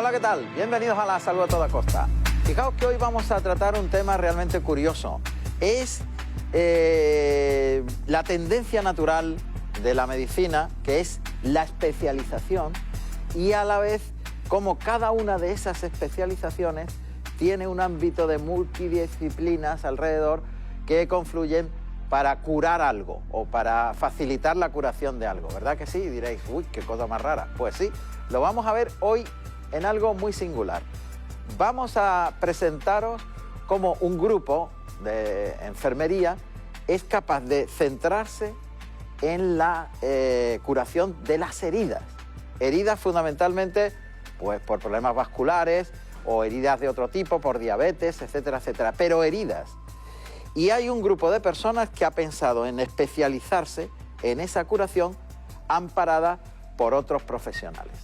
Hola, ¿qué tal? Bienvenidos a La Salud a Toda Costa. Fijaos que hoy vamos a tratar un tema realmente curioso. Es la tendencia natural de la medicina, que es la especialización, y a la vez cómo cada una de esas especializaciones tiene un ámbito de multidisciplinas alrededor que confluyen para curar algo o para facilitar la curación de algo, ¿verdad que sí? Y diréis, uy, qué cosa más rara. Pues sí, lo vamos a ver hoy en algo muy singular. Vamos a presentaros cómo un grupo de enfermería es capaz de centrarse en la curación de las heridas. Heridas fundamentalmente pues, por problemas vasculares o heridas de otro tipo, por diabetes, etcétera, etcétera, pero heridas. Y hay un grupo de personas que ha pensado en especializarse en esa curación amparada por otros profesionales.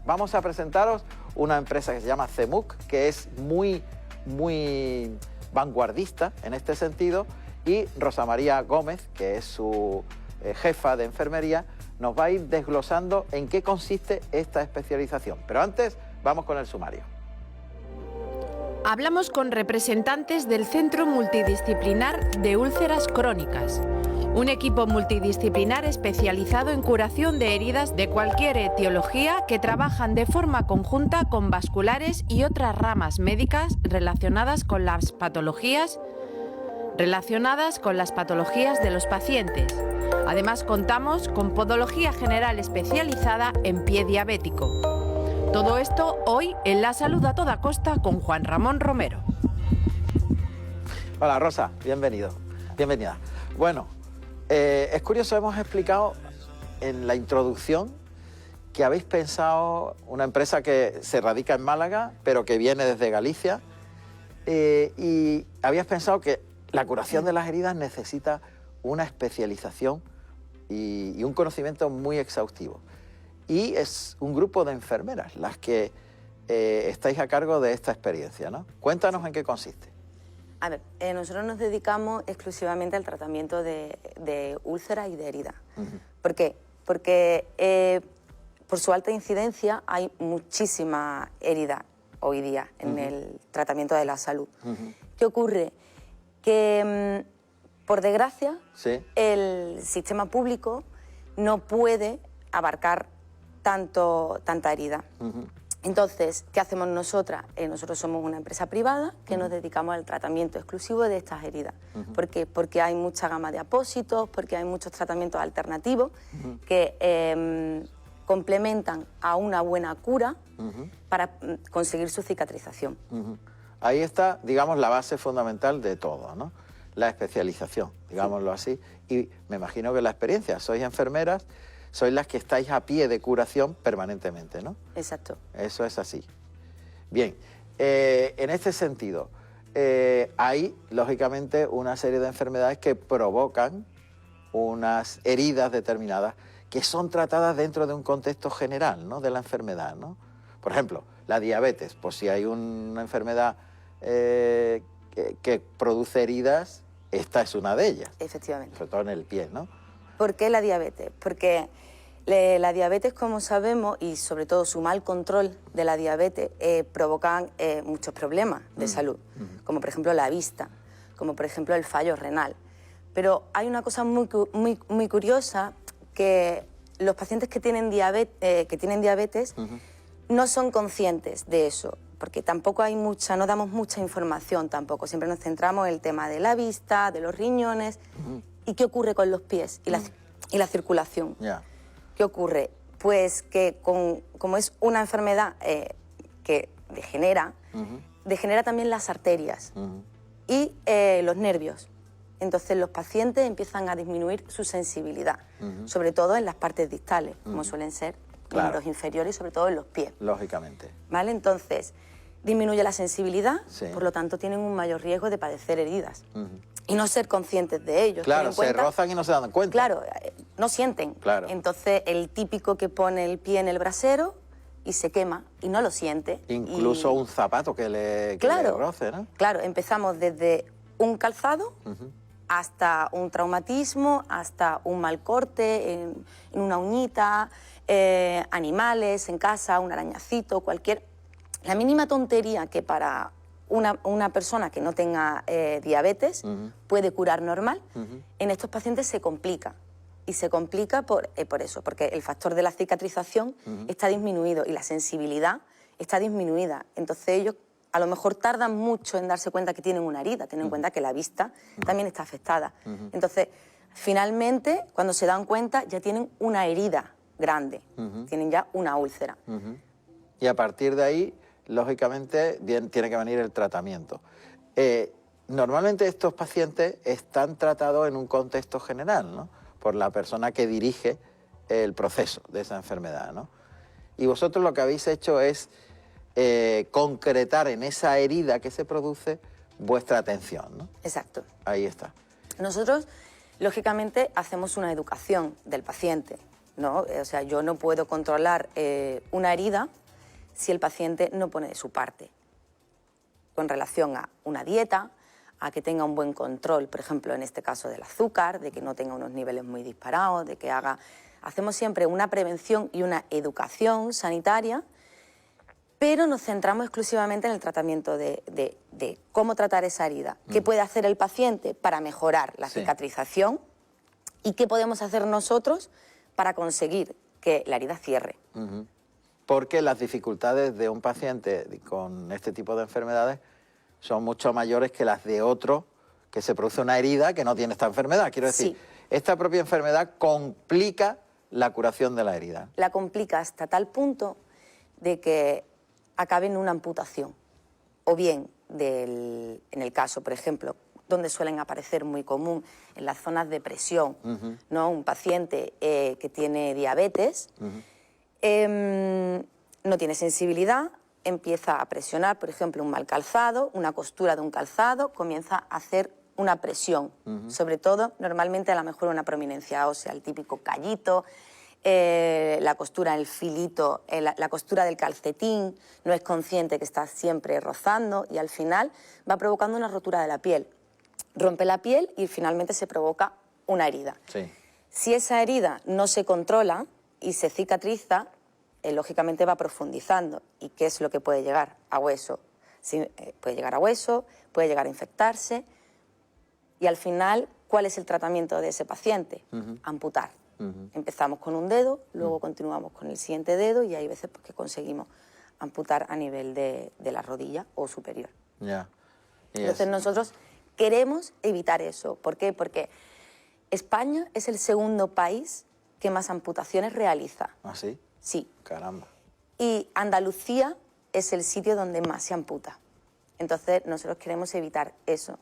Vamos a presentaros una empresa que se llama CEMUC, que es muy vanguardista en este sentido, y Rosa María Gómez, que es su jefa de enfermería, nos va a ir desglosando en qué consiste esta especialización. Pero antes, vamos con el sumario. Hablamos con representantes del Centro Multidisciplinar de Úlceras Crónicas, un equipo multidisciplinar especializado en curación de heridas de cualquier etiología que trabajan de forma conjunta con vasculares y otras ramas médicas relacionadas con las patologías de los pacientes. Además, contamos con podología general especializada en pie diabético. Todo esto hoy en La Salud a Toda Costa con Juan Ramón Romero. Hola Rosa, bienvenida. Bueno, es curioso, hemos explicado en la introducción que habéis pensado una empresa que se radica en Málaga, pero que viene desde Galicia, y habías pensado que la curación de las heridas necesita una especialización y un conocimiento muy exhaustivo. Y es un grupo de enfermeras las que estáis a cargo de esta experiencia, ¿no? Cuéntanos en qué consiste. A ver, nosotros nos dedicamos exclusivamente al tratamiento de úlceras y de heridas. ¿Por qué? Porque por su alta incidencia hay muchísima herida hoy día en el tratamiento de la salud. ¿Qué ocurre? Que, por desgracia, ¿Sí? el sistema público no puede abarcar tanta herida. Entonces, ¿qué hacemos nosotras? Nosotros somos una empresa privada que nos dedicamos al tratamiento exclusivo de estas heridas. ¿Por qué? Porque hay mucha gama de apósitos, porque hay muchos tratamientos alternativos que complementan a una buena cura para conseguir su cicatrización. Ahí está, digamos, la base fundamental de todo, ¿no? La especialización, digámoslo así. Y me imagino que la experiencia, sois enfermeras, sois las que estáis a pie de curación permanentemente, ¿no? Exacto. Eso es así. Bien, en este sentido, hay, lógicamente, una serie de enfermedades que provocan unas heridas determinadas que son tratadas dentro de un contexto general, ¿no?, de la enfermedad, ¿no? Por ejemplo, la diabetes, pues si hay una enfermedad que produce heridas, esta es una de ellas. Efectivamente. Sobre todo en el pie, ¿no? ¿Por qué la diabetes? Porque la diabetes, como sabemos, y sobre todo su mal control de la diabetes, provocan muchos problemas de salud, como por ejemplo la vista, como por ejemplo el fallo renal. Pero hay una cosa muy curiosa, que los pacientes que tienen diabetes no son conscientes de eso, porque tampoco no damos mucha información tampoco, siempre nos centramos en el tema de la vista, de los riñones. ¿Y qué ocurre con los pies y la circulación? ¿Qué ocurre? Pues que como es una enfermedad que degenera también las arterias y los nervios. Entonces los pacientes empiezan a disminuir su sensibilidad, sobre todo en las partes distales, como suelen ser miembros inferiores y sobre todo en los pies. Lógicamente. ¿Vale? Entonces disminuye la sensibilidad, por lo tanto tienen un mayor riesgo de padecer heridas. Y no ser conscientes de ello. Claro, se rozan y no se dan cuenta. Claro, no sienten. Claro. Entonces, el típico que pone el pie en el brasero y se quema y no lo siente. Incluso un zapato que le roce, ¿no? Claro, empezamos desde un calzado hasta un traumatismo, hasta un mal corte en una uñita, animales en casa, un arañacito, la mínima tontería que para una persona que no tenga diabetes puede curar normal, en estos pacientes se complica. Y se complica por eso, porque el factor de la cicatrización está disminuido y la sensibilidad está disminuida. Entonces ellos a lo mejor tardan mucho en darse cuenta que tienen una herida, ten en cuenta que la vista también está afectada. Entonces, finalmente, cuando se dan cuenta, ya tienen una herida grande, tienen ya una úlcera. Y a partir de ahí, lógicamente, tiene que venir el tratamiento. Normalmente estos pacientes están tratados en un contexto general, ¿no?, por la persona que dirige el proceso de esa enfermedad, ¿no? Y vosotros lo que habéis hecho es concretar en esa herida que se produce vuestra atención, ¿no? Exacto. Ahí está. Nosotros, lógicamente, hacemos una educación del paciente, ¿no? O sea, yo no puedo controlar una herida si el paciente no pone de su parte, con relación a una dieta, a que tenga un buen control, por ejemplo, en este caso del azúcar, de que no tenga unos niveles muy disparados, de que haga... Hacemos siempre una prevención y una educación sanitaria, pero nos centramos exclusivamente en el tratamiento de cómo tratar esa herida, qué puede hacer el paciente para mejorar la cicatrización y qué podemos hacer nosotros para conseguir que la herida cierre. Porque las dificultades de un paciente con este tipo de enfermedades son mucho mayores que las de otro que se produce una herida que no tiene esta enfermedad. Quiero decir, esta propia enfermedad complica la curación de la herida. La complica hasta tal punto de que acabe en una amputación. O bien, en el caso, por ejemplo, donde suelen aparecer muy común, en las zonas de presión, ¿no? Un paciente que tiene diabetes, no tiene sensibilidad, empieza a presionar, por ejemplo, un mal calzado, una costura de un calzado, comienza a hacer una presión, sobre todo, normalmente a lo mejor una prominencia ósea, el típico callito, la costura, el filito, la costura del calcetín, no es consciente que está siempre rozando y al final va provocando una rotura de la piel. Rompe la piel y finalmente se provoca una herida. Si esa herida no se controla y se cicatriza, lógicamente va profundizando. ¿Y qué es lo que puede llegar? A hueso. Puede llegar a hueso, puede llegar a infectarse y al final, ¿cuál es el tratamiento de ese paciente? Amputar. Empezamos con un dedo, luego continuamos con el siguiente dedo y hay veces que conseguimos amputar a nivel de la rodilla o superior. Entonces nosotros queremos evitar eso. ¿Por qué? Porque España es el segundo país que más amputaciones realiza. ¿Ah, sí? Sí. Caramba. Y Andalucía es el sitio donde más se amputa. Entonces nosotros queremos evitar eso.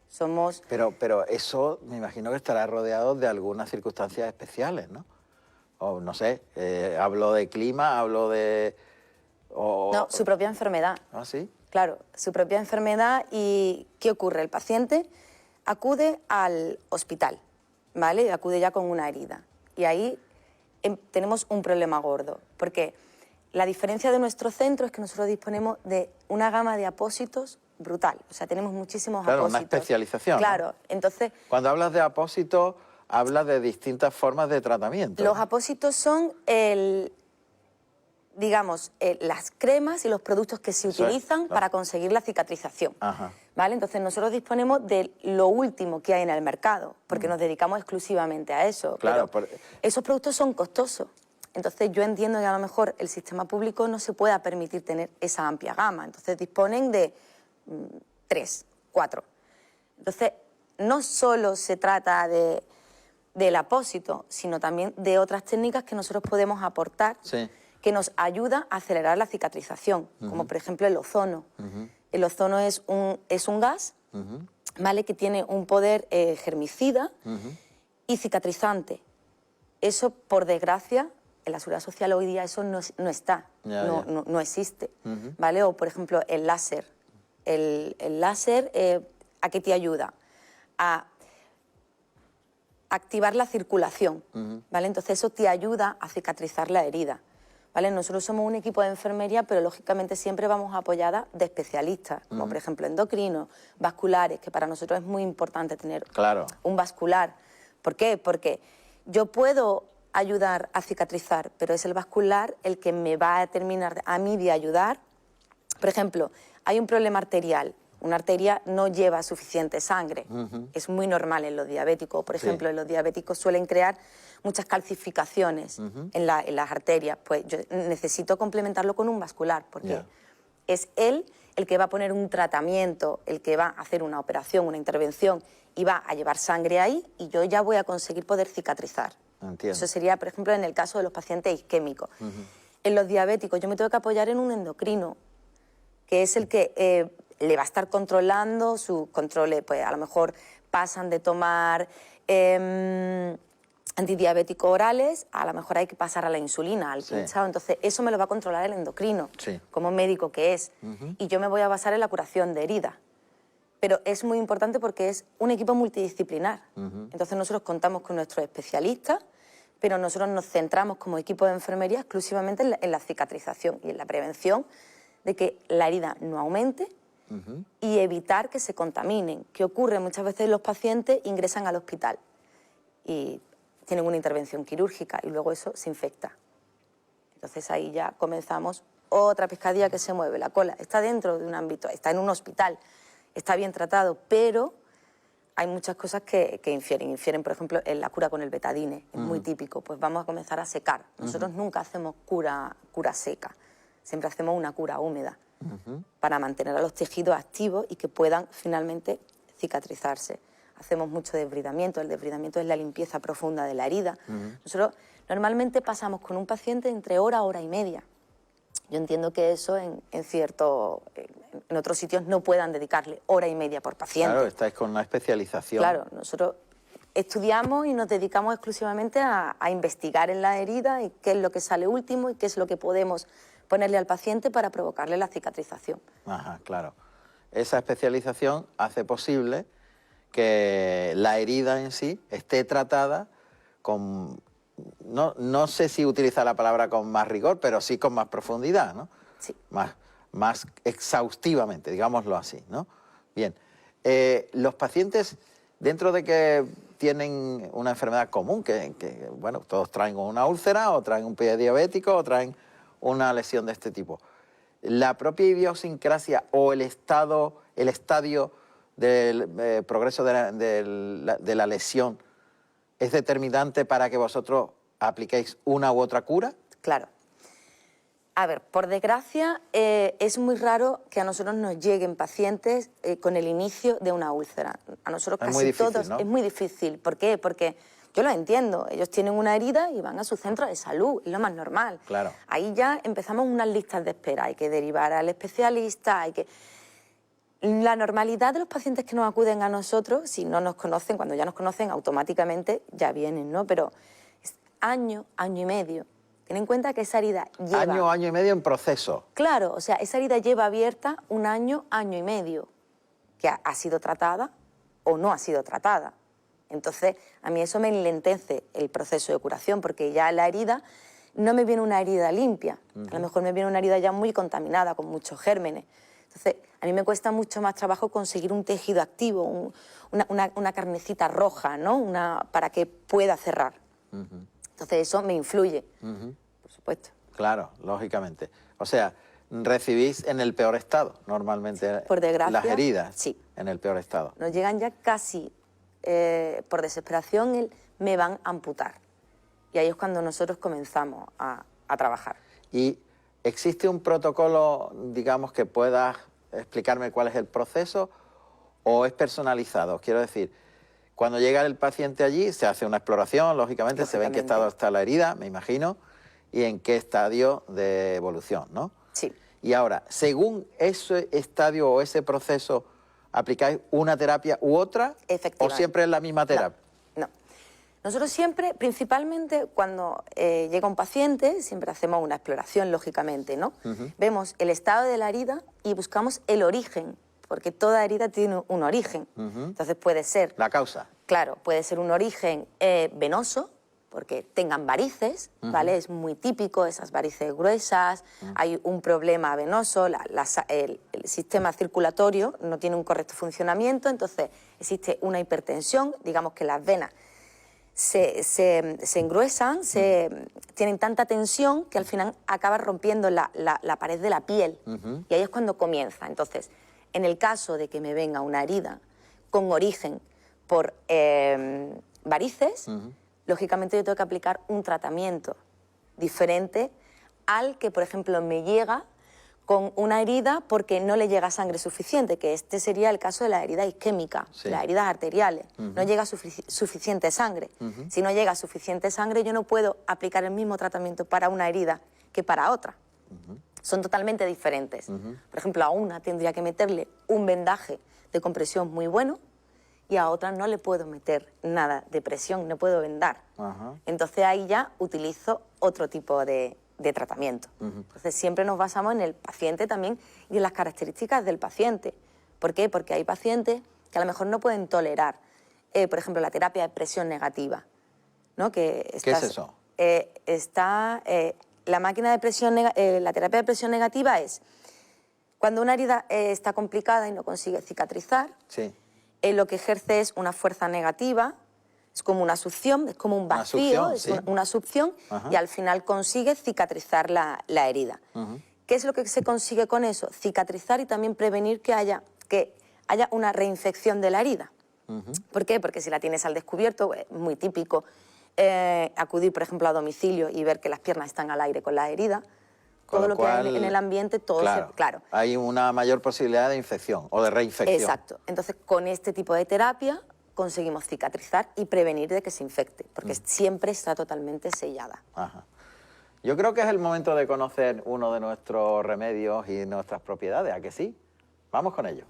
Somos... Pero eso me imagino que estará rodeado de algunas circunstancias especiales, ¿no? O no sé, hablo de clima, hablo de... No, su propia enfermedad. ¿Ah, sí? Claro, su propia enfermedad. ¿Y qué ocurre? El paciente acude al hospital, ¿vale? Acude ya con una herida. Y ahí tenemos un problema gordo, porque la diferencia de nuestro centro es que nosotros disponemos de una gama de apósitos brutal. O sea, tenemos muchísimos apósitos. Claro, una especialización. Claro, ¿no? entonces... Cuando hablas de apósitos, hablas de distintas formas de tratamiento. Los apósitos son digamos, las cremas y los productos que se utilizan para conseguir la cicatrización. ¿Vale? Entonces nosotros disponemos de lo último que hay en el mercado, porque nos dedicamos exclusivamente a eso. Claro, pero esos productos son costosos. Entonces yo entiendo que a lo mejor el sistema público no se pueda permitir tener esa amplia gama. Entonces disponen de 3, 4. Entonces no solo se trata del apósito, sino también de otras técnicas que nosotros podemos aportar, que nos ayuda a acelerar la cicatrización, como por ejemplo el ozono. El ozono es un gas, ¿vale?, que tiene un poder germicida y cicatrizante. Eso, por desgracia, en la seguridad social hoy día eso no está, no existe, ¿vale? O por ejemplo el láser. El láser, ¿a qué te ayuda? A activar la circulación, ¿vale? Entonces eso te ayuda a cicatrizar la herida. ¿vale? Nosotros somos un equipo de enfermería, pero lógicamente siempre vamos apoyada de especialistas, como por ejemplo endocrinos, vasculares, que para nosotros es muy importante tener un vascular. ¿Por qué? Porque yo puedo ayudar a cicatrizar, pero es el vascular el que me va a terminar a mí de ayudar. Por ejemplo, hay un problema arterial. Una arteria no lleva suficiente sangre. Es muy normal en los diabéticos. Por ejemplo, en los diabéticos suelen crear muchas calcificaciones en las arterias. Pues yo necesito complementarlo con un vascular, porque es él el que va a poner un tratamiento, el que va a hacer una operación, una intervención, y va a llevar sangre ahí, y yo ya voy a conseguir poder cicatrizar. Entiendo. Eso sería, por ejemplo, en el caso de los pacientes isquémicos. En los diabéticos yo me tengo que apoyar en un endocrino, que es el que le va a estar controlando sus controles. Pues a lo mejor pasan de tomar antidiabéticos orales, a lo mejor hay que pasar a la insulina, al pinchado. Entonces eso me lo va a controlar el endocrino, como médico que es. Y yo me voy a basar en la curación de heridas. Pero es muy importante porque es un equipo multidisciplinar. Entonces nosotros contamos con nuestros especialistas, pero nosotros nos centramos como equipo de enfermería exclusivamente en la cicatrización y en la prevención de que la herida no aumente y evitar que se contaminen. ¿Qué ocurre? Muchas veces los pacientes ingresan al hospital y tienen una intervención quirúrgica y luego eso se infecta. Entonces ahí ya comenzamos otra pescadilla que se mueve. La cola está dentro de un ámbito, está en un hospital, está bien tratado, pero hay muchas cosas que infieren. Infieren, por ejemplo, en la cura con el betadine, es muy típico. Pues vamos a comenzar a secar. Nosotros nunca hacemos cura seca, siempre hacemos una cura húmeda para mantener a los tejidos activos y que puedan finalmente cicatrizarse. Hacemos mucho desbridamiento. El desbridamiento es la limpieza profunda de la herida. Nosotros normalmente pasamos con un paciente entre hora y media. Yo entiendo que eso en otros sitios no puedan dedicarle hora y media por paciente. Claro, estáis con una especialización. Claro, nosotros estudiamos y nos dedicamos exclusivamente a investigar en la herida y qué es lo que sale último y qué es lo que podemos ponerle al paciente para provocarle la cicatrización. Ajá, claro. Esa especialización hace posible que la herida en sí esté tratada con... No sé si utilizar la palabra con más rigor, pero sí con más profundidad, ¿no? Sí. Más exhaustivamente, digámoslo así, ¿no? Bien. Los pacientes, dentro de que tienen una enfermedad común, que bueno, todos traen una úlcera, o traen un pie diabético, o traen una lesión de este tipo. La propia idiosincrasia o el estadio del progreso de la lesión es determinante para que vosotros apliquéis una u otra cura. Claro. A ver, por desgracia, es muy raro que a nosotros nos lleguen pacientes con el inicio de una úlcera. A nosotros es casi muy difícil, todos, ¿no? Es muy difícil. ¿Por qué? Porque yo lo entiendo. Ellos tienen una herida y van a su centro de salud, es lo más normal. Claro. Ahí ya empezamos unas listas de espera. Hay que derivar al especialista, hay que... La normalidad de los pacientes que nos acuden a nosotros, si no nos conocen, cuando ya nos conocen, automáticamente ya vienen, ¿no? Pero es año y medio. Ten en cuenta que esa herida lleva... Año y medio en proceso. Claro, o sea, esa herida lleva abierta un año y medio, que ha sido tratada o no ha sido tratada. Entonces, a mí eso me enlentece el proceso de curación, porque ya la herida no me viene una herida limpia. A lo mejor me viene una herida ya muy contaminada, con muchos gérmenes. Entonces, a mí me cuesta mucho más trabajo conseguir un tejido activo, una carnecita roja, ¿no? Para que pueda cerrar. Entonces, eso me influye, por supuesto. Claro, lógicamente. O sea, recibís en el peor estado, normalmente, por desgracia, las heridas, sí, en el peor estado. Nos llegan ya casi, por desesperación, me van a amputar. Y ahí es cuando nosotros comenzamos a trabajar. ¿Y existe un protocolo, digamos, que puedas explicarme cuál es el proceso, o es personalizado? Quiero decir, cuando llega el paciente allí, se hace una exploración, lógicamente, se ve en qué estado está la herida, me imagino, y en qué estadio de evolución, ¿no? Sí. Y ahora, según ese estadio o ese proceso, ¿aplicáis una terapia u otra? Efectivamente. ¿O siempre es la misma terapia? No. Nosotros siempre, principalmente cuando llega un paciente, siempre hacemos una exploración, lógicamente, ¿no? Vemos el estado de la herida y buscamos el origen, porque toda herida tiene un origen. Entonces puede ser... La causa. Claro, puede ser un origen venoso, porque tengan varices, ¿vale? Es muy típico, esas varices gruesas, hay un problema venoso, el sistema circulatorio no tiene un correcto funcionamiento, entonces existe una hipertensión, digamos que las venas se engruesan, tienen tanta tensión que al final acaba rompiendo la pared de la piel y ahí es cuando comienza. Entonces, en el caso de que me venga una herida con origen por varices, lógicamente yo tengo que aplicar un tratamiento diferente al que, por ejemplo, me llega con una herida porque no le llega sangre suficiente, que este sería el caso de la herida isquémica, las heridas arteriales. No llega suficiente sangre. Si no llega suficiente sangre, yo no puedo aplicar el mismo tratamiento para una herida que para otra. Son totalmente diferentes. Por ejemplo, a una tendría que meterle un vendaje de compresión muy bueno y a otra no le puedo meter nada de presión, no puedo vendar. Entonces ahí ya utilizo otro tipo de tratamiento. Entonces siempre nos basamos en el paciente también y en las características del paciente. ¿Por qué? Porque hay pacientes que a lo mejor no pueden tolerar, por ejemplo, la terapia de presión negativa, ¿no? ¿Qué es eso? La máquina de presión, la terapia de presión negativa es cuando una herida está complicada y no consigue cicatrizar, lo que ejerce es una fuerza negativa. Es como una succión, es como un vacío, una succión y al final consigue cicatrizar la herida. ¿Qué es lo que se consigue con eso? Cicatrizar y también prevenir que haya una reinfección de la herida. ¿Por qué? Porque si la tienes al descubierto, es muy típico acudir, por ejemplo, a domicilio y ver que las piernas están al aire con la herida. Todo lo que hay en el ambiente, todo claro. Hay una mayor posibilidad de infección o de reinfección. Exacto. Entonces, con este tipo de terapia conseguimos cicatrizar y prevenir de que se infecte, porque siempre está totalmente sellada. Yo creo que es el momento de conocer uno de nuestros remedios y nuestras propiedades, ¿a que sí? Vamos con ello.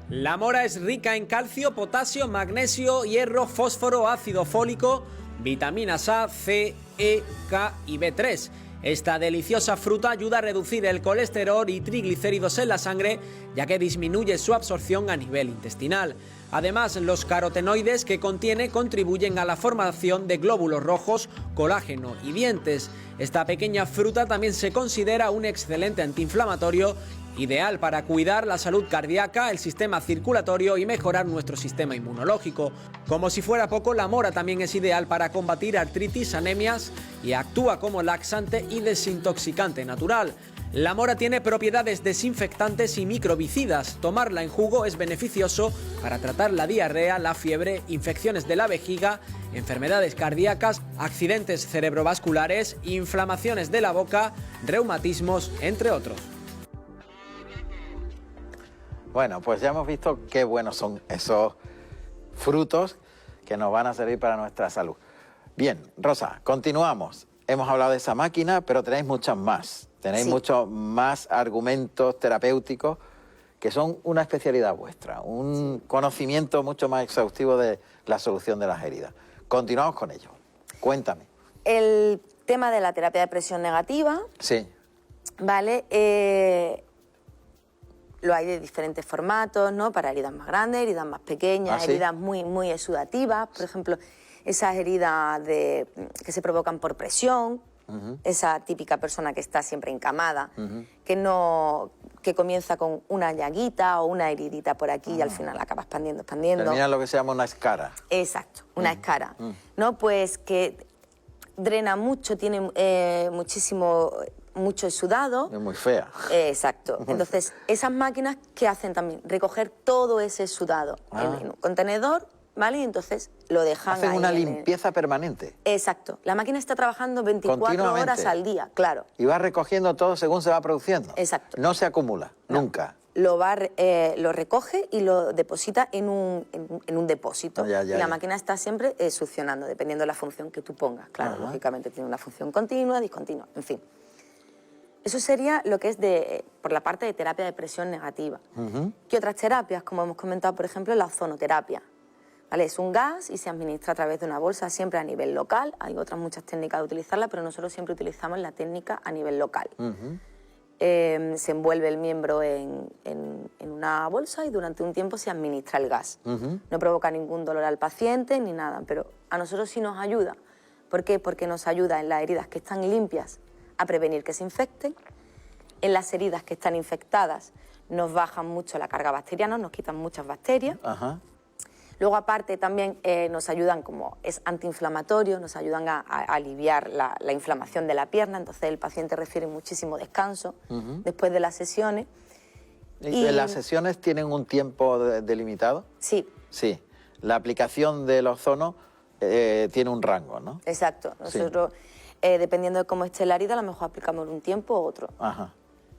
La mora es rica en calcio, potasio, magnesio, hierro, fósforo, ácido fólico, vitaminas A, C, E, K y B3. Esta deliciosa fruta ayuda a reducir el colesterol y triglicéridos en la sangre, ya que disminuye su absorción a nivel intestinal. Además, los carotenoides que contiene contribuyen a la formación de glóbulos rojos, colágeno y dientes. Esta pequeña fruta también se considera un excelente antiinflamatorio, ideal para cuidar la salud cardíaca, el sistema circulatorio y mejorar nuestro sistema inmunológico. Como si fuera poco, la mora también es ideal para combatir artritis, anemias y actúa como laxante y desintoxicante natural. La mora tiene propiedades desinfectantes y microbicidas. Tomarla en jugo es beneficioso para tratar la diarrea, la fiebre, infecciones de la vejiga, enfermedades cardíacas, accidentes cerebrovasculares, inflamaciones de la boca, reumatismos, entre otros. Bueno, pues ya hemos visto qué buenos son esos frutos que nos van a servir para nuestra salud. Bien, Rosa, continuamos. Hemos hablado de esa máquina, pero tenéis muchas más. Tenéis muchos más argumentos terapéuticos que son una especialidad vuestra, un conocimiento mucho más exhaustivo de la solución de las heridas. Continuamos con ello. Cuéntame. El tema de la terapia de presión negativa. Sí. Vale. Lo hay de diferentes formatos, ¿no? Para heridas más grandes, heridas más pequeñas, heridas muy exudativas. Por ejemplo, esas heridas que se provocan por presión, esa típica persona que está siempre encamada, que comienza con una llaguita o una heridita por aquí y al final acaba expandiendo. Termina lo que se llama una escara. Exacto, una escara, ¿no? Pues que drena mucho, tiene mucho sudado. Es muy fea. Exacto. Entonces, esas máquinas, ¿qué hacen también? Recoger todo ese sudado en un contenedor, ¿vale? Y entonces lo dejan Hacen ahí una limpieza permanente. Exacto. La máquina está trabajando 24 horas al día, claro. Y va recogiendo todo según se va produciendo. Exacto. No se acumula, nunca. Lo recoge y lo deposita en un depósito. Y la máquina está siempre succionando, dependiendo de la función que tú pongas. Claro, lógicamente tiene una función continua, discontinua, en fin. Eso sería lo que es por la parte de terapia de presión negativa. ¿Qué otras terapias? Como hemos comentado, por ejemplo, la ozonoterapia. ¿vale? Es un gas y se administra a través de una bolsa, siempre a nivel local. Hay otras muchas técnicas de utilizarla, pero nosotros siempre utilizamos la técnica a nivel local. Se envuelve el miembro en una bolsa y durante un tiempo se administra el gas. No provoca ningún dolor al paciente ni nada, pero a nosotros sí nos ayuda. ¿Por qué? Porque nos ayuda en las heridas que están limpias a prevenir que se infecten. En las heridas que están infectadas nos bajan mucho la carga bacteriana, nos quitan muchas bacterias. Luego, aparte, también nos ayudan, como es antiinflamatorio, nos ayudan a aliviar la inflamación de la pierna, entonces el paciente refiere muchísimo descanso después de las sesiones. ¿Y las sesiones tienen un tiempo delimitado? Sí. Sí. La aplicación del ozono tiene un rango, ¿no? Exacto. Nosotros, dependiendo de cómo esté la herida, a lo mejor aplicamos un tiempo u otro.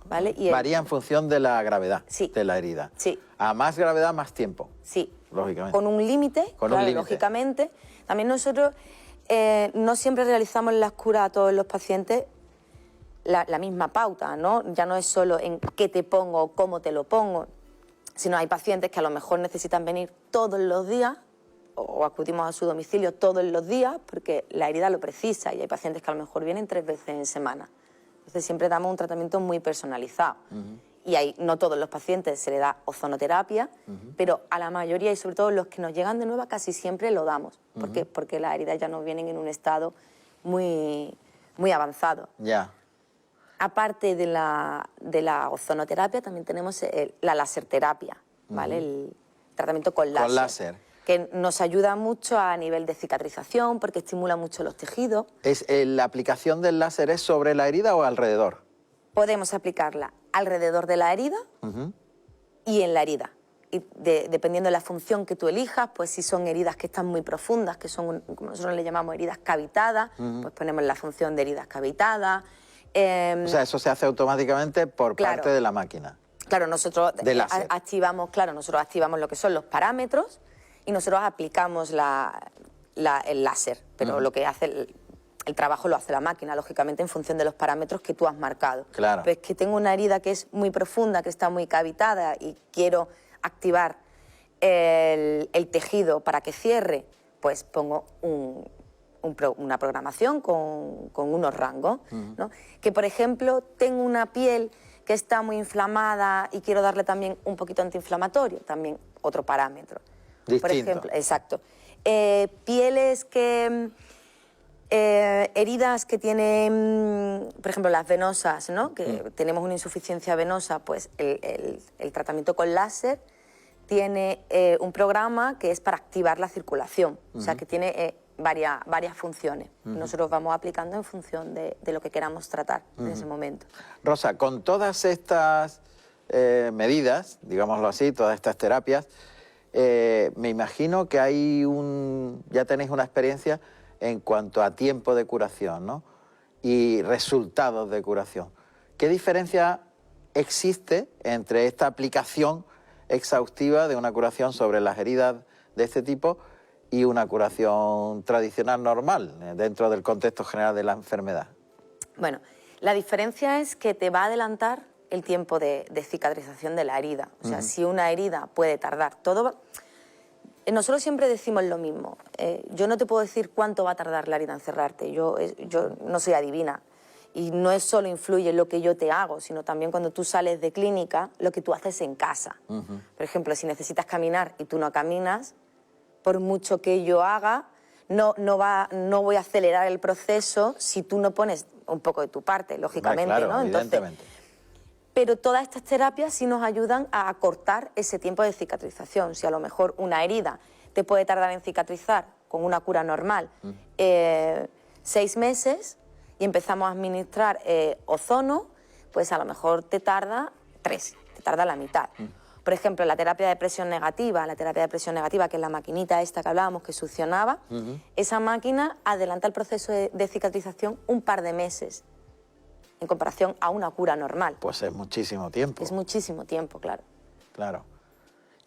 ¿Vale? Y varía en función de la gravedad de la herida. Sí. A más gravedad, más tiempo. Sí. Lógicamente. Con un límite, claro, lógicamente. También nosotros no siempre realizamos en las curas a todos los pacientes la misma pauta, ¿no? Ya no es solo en qué te pongo o cómo te lo pongo, sino hay pacientes que a lo mejor necesitan venir todos los días o acudimos a su domicilio todos los días porque la herida lo precisa, y hay pacientes que a lo mejor vienen 3 veces en semana. Entonces siempre damos un tratamiento muy personalizado. Y no todos los pacientes se le da ozonoterapia, pero a la mayoría, y sobre todo los que nos llegan de nueva, casi siempre lo damos. ¿Por qué? Porque las heridas ya nos vienen en un estado muy avanzado. Ya. Aparte de la ozonoterapia, también tenemos la laserterapia, ¿vale? El tratamiento con láser. Con láser. Que nos ayuda mucho a nivel de cicatrización, porque estimula mucho los tejidos. ¿La aplicación del láser es sobre la herida o alrededor? Podemos aplicarla alrededor de la herida y en la herida. Y dependiendo de la función que tú elijas, pues si son heridas que están muy profundas, que son, como nosotros le llamamos heridas cavitadas, pues ponemos la función de heridas cavitadas. O sea, eso se hace automáticamente por parte de la máquina. Claro, nosotros activamos lo que son los parámetros y nosotros aplicamos el láser, pero lo que hace el trabajo lo hace la máquina, lógicamente, en función de los parámetros que tú has marcado. Claro. Pues que tengo una herida que es muy profunda, que está muy cavitada y quiero activar el tejido para que cierre, pues pongo una programación con unos rangos, ¿no? Que, por ejemplo, tengo una piel que está muy inflamada y quiero darle también un poquito antiinflamatorio, también otro parámetro. Distinto. Por ejemplo, exacto. Pieles que... heridas que tienen, por ejemplo, las venosas, ¿no? Que tenemos una insuficiencia venosa, pues el tratamiento con láser tiene un programa que es para activar la circulación, o sea, que tiene varias funciones. Nosotros vamos aplicando en función de lo que queramos tratar en ese momento. Rosa, con todas estas medidas, digámoslo así, todas estas terapias, me imagino que ya tenéis una experiencia en cuanto a tiempo de curación, ¿no? Y resultados de curación. ¿Qué diferencia existe entre esta aplicación exhaustiva de una curación sobre las heridas de este tipo y una curación tradicional normal dentro del contexto general de la enfermedad? Bueno, la diferencia es que te va a adelantar el tiempo de cicatrización de la herida. O sea, si una herida puede tardar nosotros siempre decimos lo mismo. Yo no te puedo decir cuánto va a tardar la herida en cerrarte. Yo no soy adivina. Y no es solo influye en lo que yo te hago, sino también cuando tú sales de clínica, lo que tú haces en casa. Por ejemplo, si necesitas caminar y tú no caminas, por mucho que yo haga, no voy a acelerar el proceso si tú no pones un poco de tu parte, lógicamente. Claro, ¿no? evidentemente. Pero todas estas terapias sí nos ayudan a acortar ese tiempo de cicatrización. Si a lo mejor una herida te puede tardar en cicatrizar con una cura normal 6 meses y empezamos a administrar ozono, pues a lo mejor te tarda 3, te tarda la mitad. Por ejemplo, la terapia de presión negativa, que es la maquinita esta que hablábamos, que succionaba, esa máquina adelanta el proceso de cicatrización un par de meses en comparación a una cura normal. Pues es muchísimo tiempo. Es muchísimo tiempo, claro. Claro.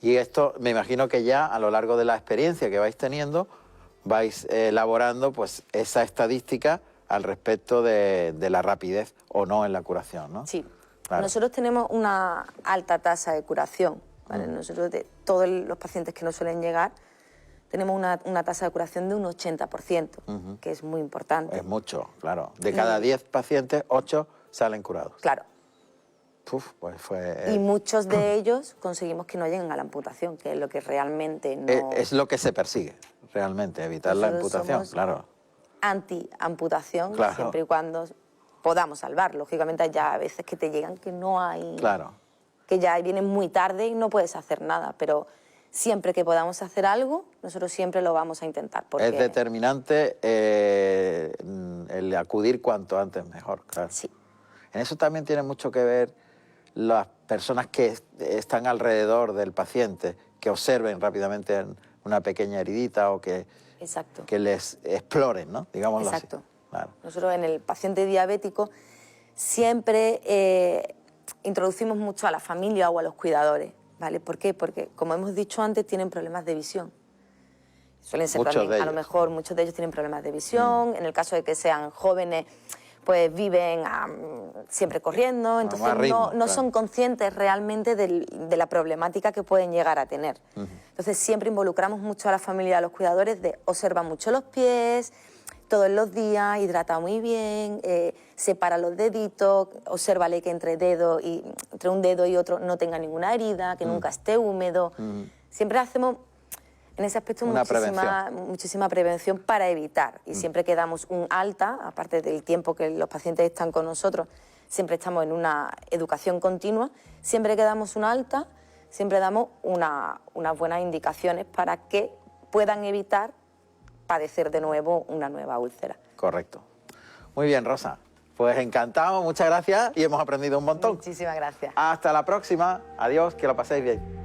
Y esto, me imagino que ya a lo largo de la experiencia que vais teniendo, vais elaborando pues esa estadística al respecto de la rapidez o no en la curación, ¿no? Sí. Claro. Nosotros tenemos una alta tasa de curación, ¿vale? Nosotros, de todos los pacientes que nos suelen llegar, tenemos una tasa de curación de un 80%, que es muy importante. Es mucho, claro. De cada 10 pacientes, 8 salen curados. Claro. Uf, pues fue... Y muchos de ellos conseguimos que no lleguen a la amputación, que es lo que realmente no... Es lo que se persigue, realmente, evitar la Nosotros amputación, somos claro. Anti-amputación, Claro. siempre y cuando podamos salvar. Lógicamente hay ya a veces que te llegan que no hay... Claro. Que ya vienen muy tarde y no puedes hacer nada, pero siempre que podamos hacer algo, nosotros siempre lo vamos a intentar. Porque... Es determinante el acudir cuanto antes mejor, claro. Sí. En eso también tiene mucho que ver las personas que están alrededor del paciente, que observen rápidamente una pequeña heridita o que Exacto. les exploren, ¿no? Digámoslo Exacto. así. Claro. Nosotros en el paciente diabético siempre introducimos mucho a la familia o a los cuidadores, ¿vale? ¿Por qué? Porque, como hemos dicho antes, tienen problemas de visión. Suelen ser Muchos también, de a lo ellos. mejor muchos de ellos tienen problemas de visión, en el caso de que sean jóvenes, pues viven siempre corriendo, entonces más ritmo, no claro. son conscientes realmente de la problemática que pueden llegar a tener. Entonces siempre involucramos mucho a la familia y a los cuidadores de observa mucho los pies, todos los días, hidrata muy bien, separa los deditos, obsérvale que entre un dedo y otro no tenga ninguna herida, que nunca esté húmedo. Siempre hacemos en ese aspecto muchísima prevención para evitar. Y siempre que damos un alta, aparte del tiempo que los pacientes están con nosotros, siempre estamos en una educación continua, siempre que damos un alta, siempre damos unas buenas indicaciones para que puedan evitar padecer de nuevo una nueva úlcera. Correcto. Muy bien, Rosa. Pues encantado, muchas gracias y hemos aprendido un montón. Muchísimas gracias. Hasta la próxima. Adiós, que lo paséis bien.